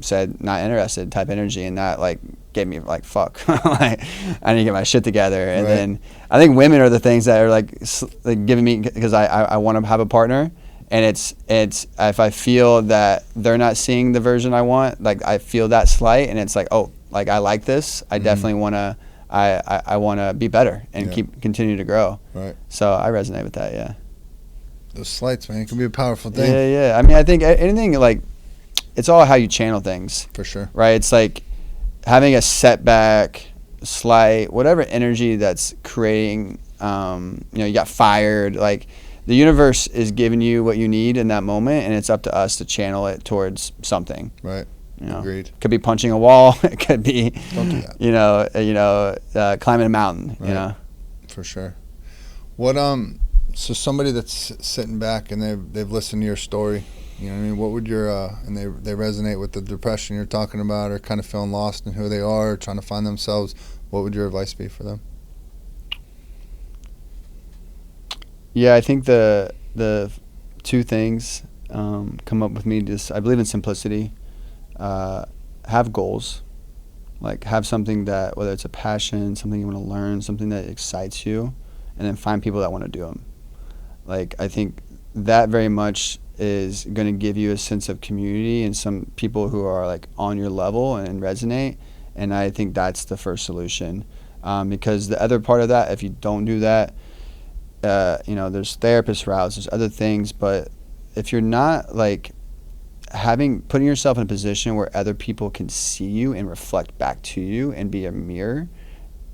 said not interested type energy, and that gave me fuck. I need to get my shit together. And then I think women are the things that are giving me, because I want to have a partner, and it's if I feel that they're not seeing the version I want, I feel that slight, and it's I like this. I definitely want to. I want to be better and continue to grow. Right. So I resonate with that. Yeah. Those slights, man, it can be a powerful thing. Yeah. I mean, I think anything it's all how you channel things. For sure. Right? It's having a setback, slight, whatever energy that's creating, you got fired. The universe is giving you what you need in that moment, and it's up to us to channel it towards something. Right. Agreed. It could be punching a wall. It could be, don't do that. Climbing a mountain. Right. For sure. What So somebody that's sitting back and they've listened to your story, You know what I mean? What would your and they resonate with the depression you're talking about, or kind of feeling lost in who they are, trying to find themselves. What would your advice be for them? Yeah, I think the two things come up with me. Just I believe in simplicity. Have goals, like have something that, whether it's a passion, something you want to learn, something that excites you, and then find people that want to do them. Like I think that very much is going to give you a sense of community and some people who are like on your level and resonate. And I think that's the first solution, because the other part of that, if you don't do that, there's therapist routes, there's other things, but if you're not like putting yourself in a position where other people can see you and reflect back to you and be a mirror,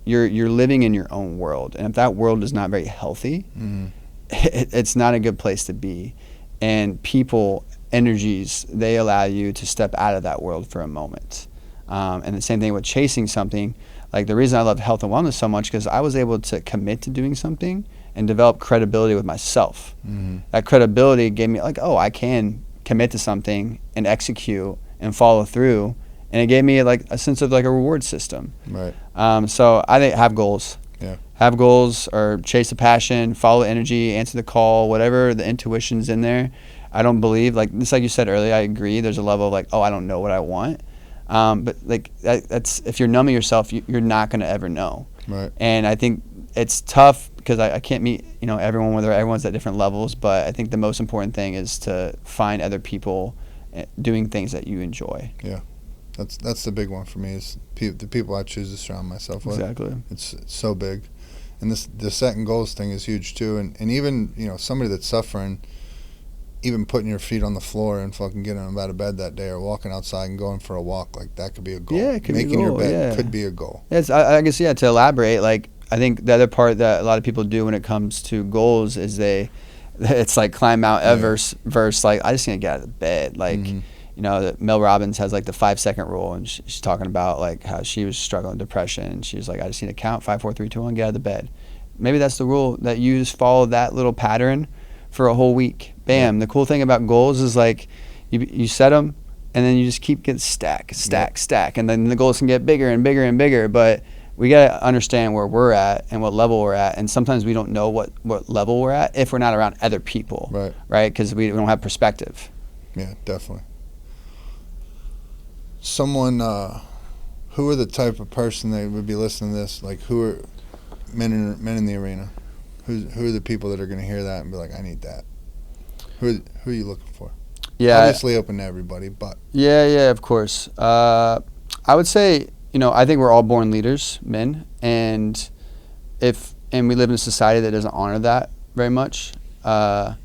you're living in your own world, and if that world is not very healthy, it's not a good place to be. And people, energies, they allow you to step out of that world for a moment. And the same thing with chasing something. Like the reason I love health and wellness so much, because I was able to commit to doing something and develop credibility with myself. That credibility gave me like, oh, I can commit to something and execute and follow through. And it gave me like a sense of like a reward system. Right. So I think have goals. Yeah. Have goals, or chase a passion, follow energy, answer the call, whatever the intuition's in there. I don't believe, like you said earlier, I agree, there's a level of like, oh, I don't know what I want. But like that's if you're numbing yourself, you're not going to ever know. Right. And I think it's tough because I can't meet everyone, whether everyone's at different levels. But I think the most important thing is to find other people doing things that you enjoy. Yeah. That's the big one for me, is the people I choose to surround myself with. Exactly. It's so big. And the setting goals thing is huge too. And even, somebody that's suffering, even putting your feet on the floor and fucking getting them out of bed that day, or walking outside and going for a walk, like that could be a goal. Yeah, it could Making be a goal, your bed yeah. could be a goal. Yes, I guess, to elaborate, like I think the other part that a lot of people do when it comes to goals is it's like climb Mount Everest versus like, I just need to get out of bed. Like, Mel Robbins has like the 5-second rule, and she's talking about like how she was struggling with depression, and she was like, I just need to count 5, 4, 3, 2, 1, get out of the bed. Maybe that's the rule, that you just follow that little pattern for a whole week. Bam. The cool thing about goals is like you set them, and then you just keep getting stack, and then the goals can get bigger and bigger and bigger. But we got to understand where we're at and what level we're at, and sometimes we don't know what level we're at if we're not around other people, right? Because we don't have perspective. Yeah, definitely. Someone, who are the type of person that would be listening to this? Like, who are men in the arena? Who are the people that are going to hear that and be like, I need that? Who are you looking for? Yeah, obviously open to everybody, but yeah, of course. I would say, I think we're all born leaders, men, and we live in a society that doesn't honor that very much. I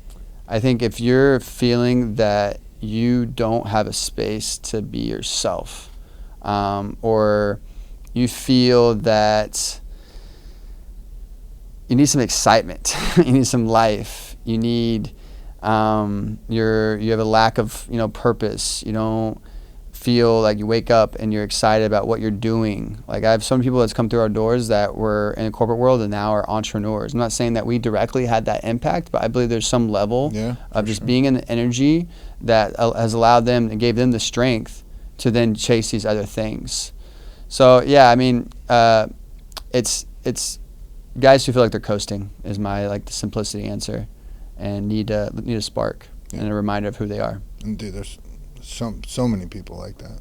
think if you're feeling that you don't have a space to be yourself, or you feel that you need some excitement, you need some life, you need you have a lack of purpose, you don't feel like you wake up and you're excited about what you're doing. Like I have some people that's come through our doors that were in the corporate world and now are entrepreneurs. I'm not saying that we directly had that impact, but I believe there's some level of just being in the energy that has allowed them and gave them the strength to then chase these other things. So yeah, I mean, it's guys who feel like they're coasting is my the simplicity answer, and need a spark and a reminder of who they are. And dude, there's so many people like that.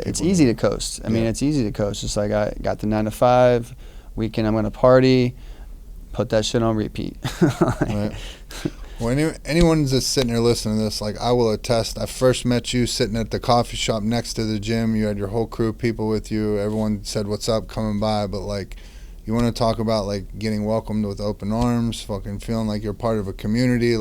It's easy to coast. I mean, it's easy to coast. It's like I got the 9 to 5 weekend. I'm gonna party, put that shit on repeat. Right. Well, anyone that's sitting there listening to this, like I will attest. I first met you sitting at the coffee shop next to the gym. You had your whole crew of people with you. Everyone said, "What's up?" coming by, but you want to talk about getting welcomed with open arms, fucking feeling like you're part of a community.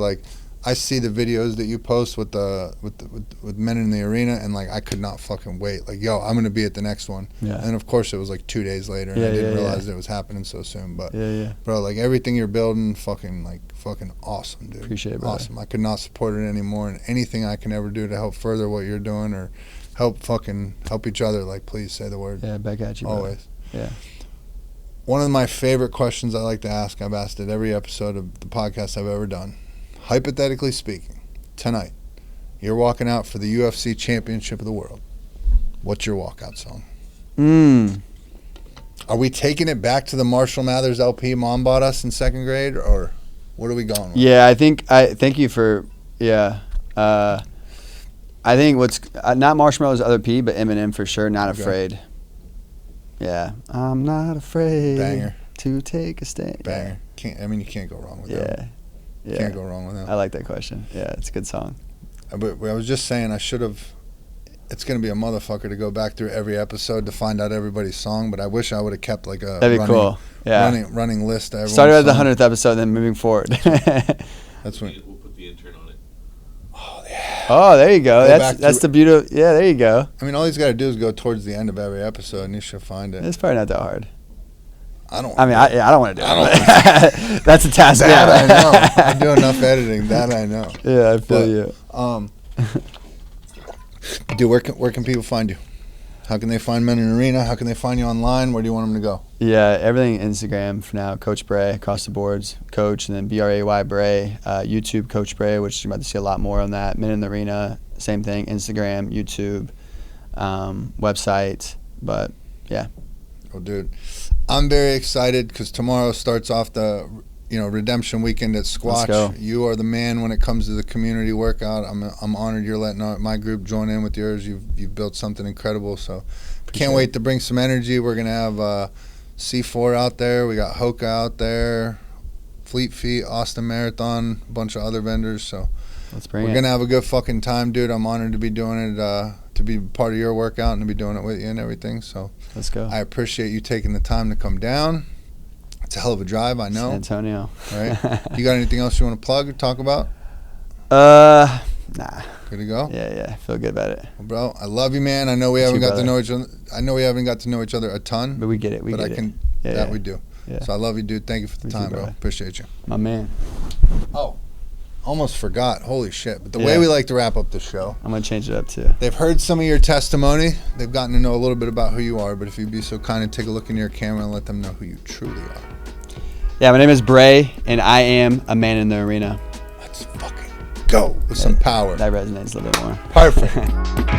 I see the videos that you post with men in the arena, and I could not fucking wait. Yo, I'm gonna be at the next one. Yeah. And of course it was 2 days later, and I didn't realize it was happening so soon. But bro, everything you're building, fucking awesome, dude. Appreciate it, brother. Awesome. I could not support it anymore, and anything I can ever do to help further what you're doing or help each other, please say the word. Yeah, back at you, brother. Always. Yeah. One of my favorite questions I like to ask, I've asked it every episode of the podcast I've ever done. Hypothetically speaking, tonight, You're walking out for the UFC Championship of the World. What's your walkout song? Are we taking it back to the Marshall Mathers LP Mom bought us in second grade, or what are we going with? Yeah, thank you for, I think what's, not Marshmallow's other P, but Eminem for sure, Not Afraid. Yeah. I'm not afraid Banger. to take a stand. Banger. You can't go wrong with that. Yeah. Can't go wrong with that. I like that question. Yeah, it's a good song. But I was just saying it's going to be a motherfucker to go back through every episode to find out everybody's song, but I wish I would have kept like a running list. Started at the 100th episode, then moving forward. That's when we'll put the intern on it. Oh, yeah. Oh, there you go. That's the beauty of, yeah, there you go. I mean, all he's got to do is go towards the end of every episode, and he should find it. It's probably not that hard. I don't want to do it. That's a task. That I know. I do enough editing. That I know. Yeah, I feel you. Dude, where can people find you? How can they find Men in Arena? How can they find you online? Where do you want them to go? Yeah, everything Instagram for now. Coach Bray, across the boards. Coach, and then Bray Bray. YouTube, Coach Bray, which you're about to see a lot more on that. Men in the Arena, same thing. Instagram, YouTube, website. But, yeah. Well, dude, I'm very excited because tomorrow starts off the redemption weekend at Squatch. Let's go. You are the man when it comes to the community workout. I'm honored you're letting my group join in with yours. You've built something incredible. So can't wait to bring some energy. We're gonna have C4 out there. We got Hoka out there, Fleet Feet, Austin Marathon, a bunch of other vendors. So we're gonna have a good fucking time, dude. I'm honored to be doing it. To be part of your workout and to be doing it with you and everything. So let's go. I appreciate you taking the time to come down. It's a hell of a drive, I know. San Antonio. Right? You got anything else you want to plug or talk about? Nah. Good to go? Yeah. Feel good about it. Well, bro, I love you, man. I know we haven't got to know each other. I know we haven't got to know each other a ton. But we get it. We do. Yeah. So I love you, dude. Thank you for the time, bro. Appreciate you. My man. Oh, almost forgot. Holy shit. But the way we like to wrap up the show. I'm going to change it up, too. They've heard some of your testimony. They've gotten to know a little bit about who you are. But if you'd be so kind and take a look in your camera and let them know who you truly are. Yeah, my name is Bray, and I am a man in the arena. Let's fucking go with some power. That resonates a little bit more. Perfect.